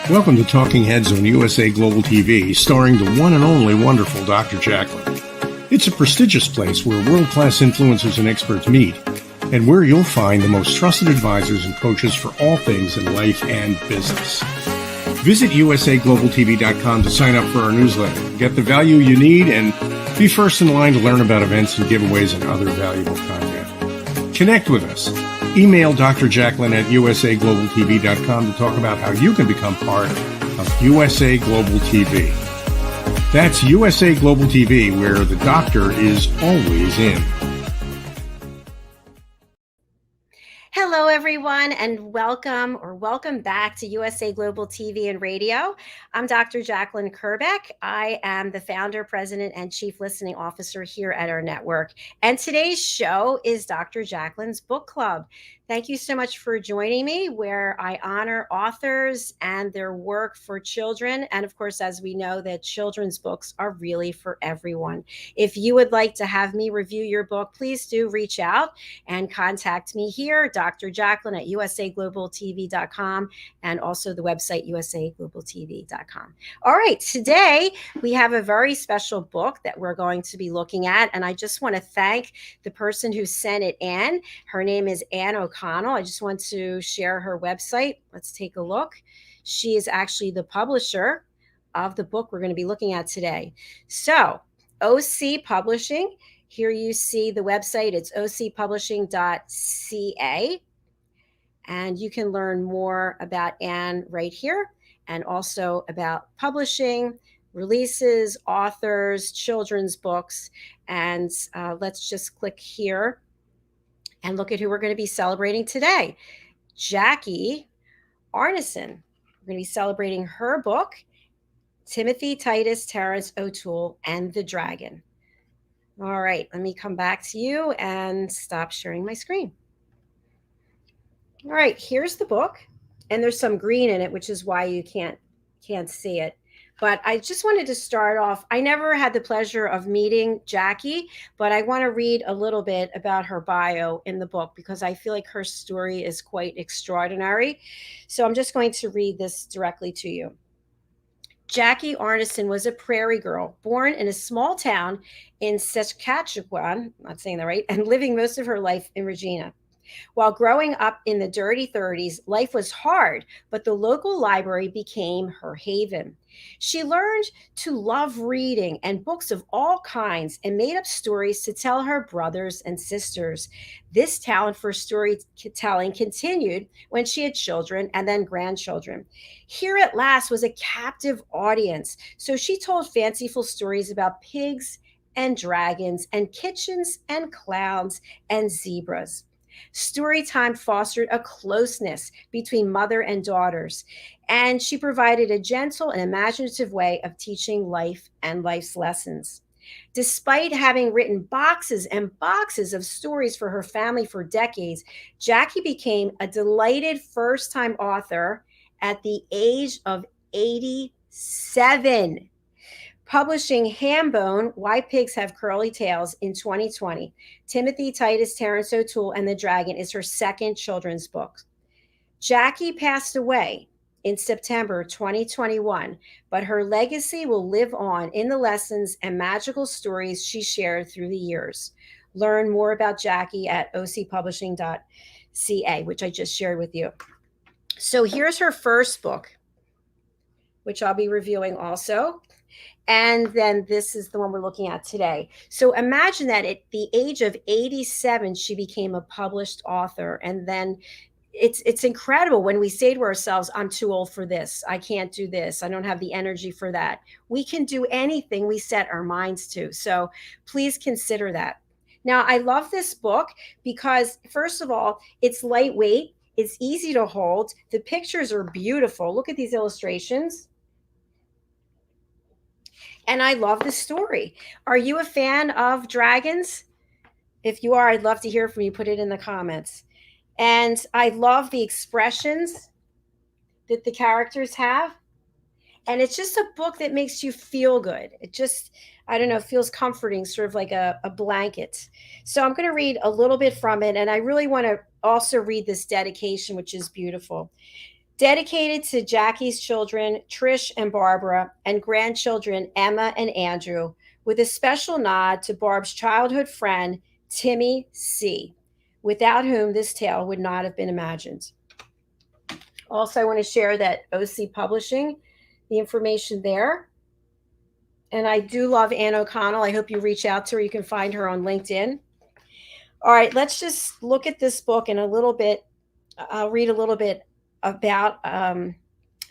Welcome to Talking Heads on USA Global TV, starring the one and only wonderful Dr. Jacalyn. It's a prestigious place where world-class influencers and experts meet, and where you'll find the most trusted advisors and coaches for all things in life and business. Visit usaglobaltv.com to sign up for our newsletter, get the value you need, and be first in line to learn about events and giveaways and other valuable content. Connect with us. Email Dr. Jacalyn at usaglobaltv.com to talk about how you can become part of USA Global TV. That's USA Global TV, where the doctor is always in. Hello, everyone, and welcome back to USA Global TV and Radio. I'm Dr. Jacalyn Kerbeck. I am the founder, president, and chief listening officer here at our network. And today's show is Dr. Jacalyn's Book Club. Thank you so much for joining me, where I honor authors and their work for children. And of course, as we know, that children's books are really for everyone. If you would like to have me review your book, please do reach out and contact me here, Dr. Jacalyn at usaglobaltv.com, and also the website usaglobaltv.com. All right, today we have a very special book that we're going to be looking at, and I just want to thank the person who sent it in. Her name is Ann O'Connell. I just want to share her website. Let's take a look. She is actually the publisher of the book we're going to be looking at today. So, OC Publishing. Here you see the website. It's ocpublishing.ca. And you can learn more about Ann right here, and also about publishing, releases, authors, children's books. And let's just click here and look at who we're going to be celebrating today. Jackie ARNASON. We're going to be celebrating her book, Timothy Titus Terrance O'Toole and the Dragon. All right, let me come back to you and stop sharing my screen. All right, here's the book, and there's some green in it, which is why you can't see it. But I just wanted to start off. I never had the pleasure of meeting Jackie, but I want to read a little bit about her bio in the book because I feel like her story is quite extraordinary. So I'm just going to read this directly to you. Jackie ARNASON was a prairie girl born in a small town in Saskatchewan, I'm not saying that right, and living most of her life in Regina. While growing up in the dirty 30s, life was hard, but the local library became her haven. She learned to love reading and books of all kinds and made up stories to tell her brothers and sisters. This talent for storytelling continued when she had children and then grandchildren. Here at last was a captive audience, so she told fanciful stories about pigs and dragons and kitchens and clowns and zebras. Storytime fostered a closeness between mother and daughters, and she provided a gentle and imaginative way of teaching life and life's lessons. Despite having written boxes and boxes of stories for her family for decades, Jackie became a delighted first-time author at the age of 87. Publishing Hambone, Why Pigs Have Curly Tails in 2020. Timothy Titus Terrance O'Toole and the Dragon is her second children's book. Jackie passed away in September 2021, but her legacy will live on in the lessons and magical stories she shared through the years. Learn more about Jackie at ocpublishing.ca, which I just shared with you. So here's her first book, which I'll be reviewing also. And then this is the one we're looking at today. So imagine that at the age of 87, she became a published author. And then it's incredible when we say to ourselves, I'm too old for this. I can't do this. I don't have the energy for that. We can do anything we set our minds to. So please consider that. Now, I love this book because, first of all, it's lightweight. It's easy to hold. The pictures are beautiful. Look at these illustrations. And I love the story. Are you a fan of dragons? If you are, I'd love to hear from you. Put it in the comments. And I love the expressions that the characters have. And it's just a book that makes you feel good. It just, I don't know, feels comforting, sort of like a blanket. So I'm going to read a little bit from it. And I really want to also read this dedication, which is beautiful. Dedicated to Jackie's children, Trish and Barbara, and grandchildren, Emma and Andrew, with a special nod to Barb's childhood friend, Timmy C., without whom this tale would not have been imagined. Also, I want to share that OC Publishing, the information there. And I do love Ann O'Connell. I hope you reach out to her. You can find her on LinkedIn. All right, let's just look at this book in a little bit. I'll read a little bit about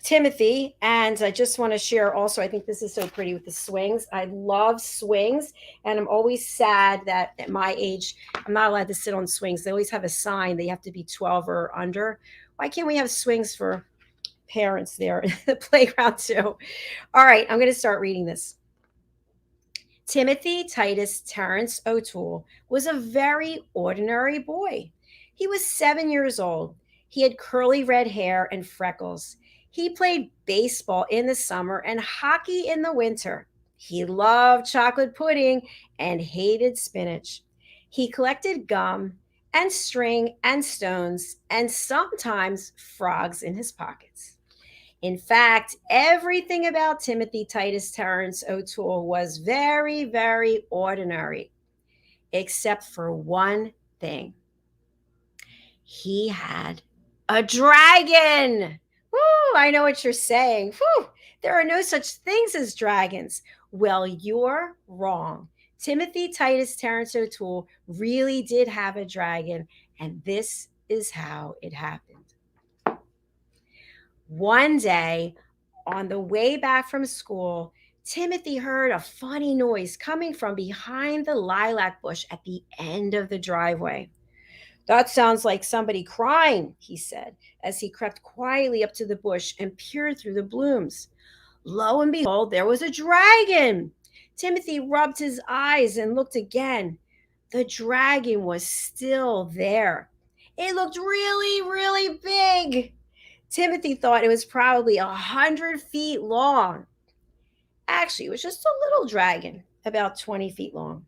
Timothy. And I just want to share also, I think this is so pretty with the swings. I love swings. And I'm always sad that at my age, I'm not allowed to sit on swings. They always have a sign. They have to be 12 or under. Why can't we have swings for parents there in the playground too? All right, I'm going to start reading this. Timothy Titus Terrance O'Toole was a very ordinary boy. He was 7 years old. He had curly red hair and freckles. He played baseball in the summer and hockey in the winter. He loved chocolate pudding and hated spinach. He collected gum and string and stones and sometimes frogs in his pockets. In fact, everything about Timothy Titus Terrance O'Toole was very, very ordinary, except for one thing. He had a dragon. Woo, I know what you're saying. Whew, there are no such things as dragons. Well, you're wrong. Timothy Titus Terrance O'Toole really did have a dragon, and this is how it happened. One day, on the way back from school, Timothy heard a funny noise coming from behind the lilac bush at the end of the driveway. That sounds like somebody crying, he said, as he crept quietly up to the bush and peered through the blooms. Lo and behold, there was a dragon. Timothy rubbed his eyes and looked again. The dragon was still there. It looked really, really big. Timothy thought it was probably 100 feet long. Actually, it was just a little dragon, about 20 feet long.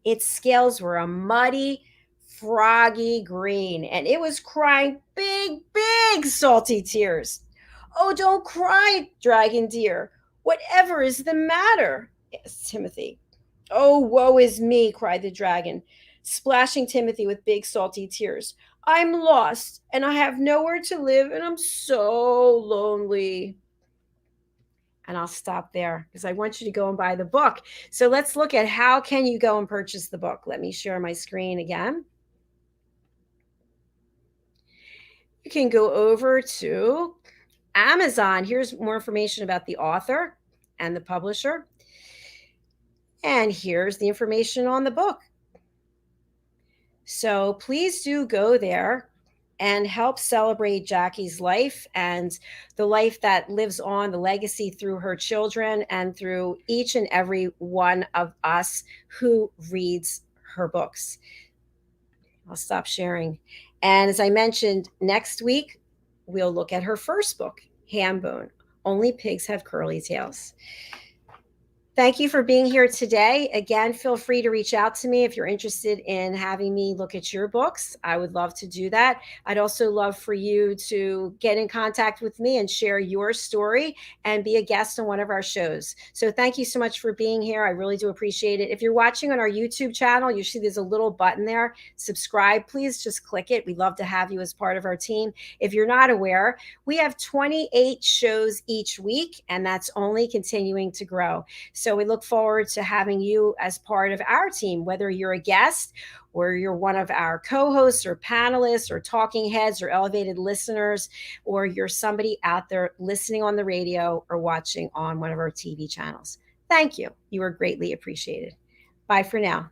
Its scales were a muddy, froggy green, and it was crying big, big salty tears. Oh, don't cry, dragon dear. Whatever is the matter? Asked Timothy. Oh, woe is me, cried the dragon, splashing Timothy with big salty tears. I'm lost and I have nowhere to live and I'm so lonely. And I'll stop there because I want you to go and buy the book. So let's look at how can you go and purchase the book. Let me share my screen again. You can go over to Amazon. Here's more information about the author and the publisher. And here's the information on the book. So please do go there and help celebrate Jackie's life and the life that lives on, the legacy through her children and through each and every one of us who reads her books. I'll stop sharing. And as I mentioned, next week, we'll look at her first book, Hambone, Only Pigs Have Curly Tails. Thank you for being here today. Again, feel free to reach out to me if you're interested in having me look at your books. I would love to do that. I'd also love for you to get in contact with me and share your story and be a guest on one of our shows. So thank you so much for being here. I really do appreciate it. If you're watching on our YouTube channel, you see there's a little button there, subscribe. Please just click it. We'd love to have you as part of our team. If you're not aware, we have 28 shows each week, and that's only continuing to grow. So we look forward to having you as part of our team, whether you're a guest or you're one of our co-hosts or panelists or talking heads or elevated listeners, or you're somebody out there listening on the radio or watching on one of our TV channels. Thank you. You are greatly appreciated. Bye for now.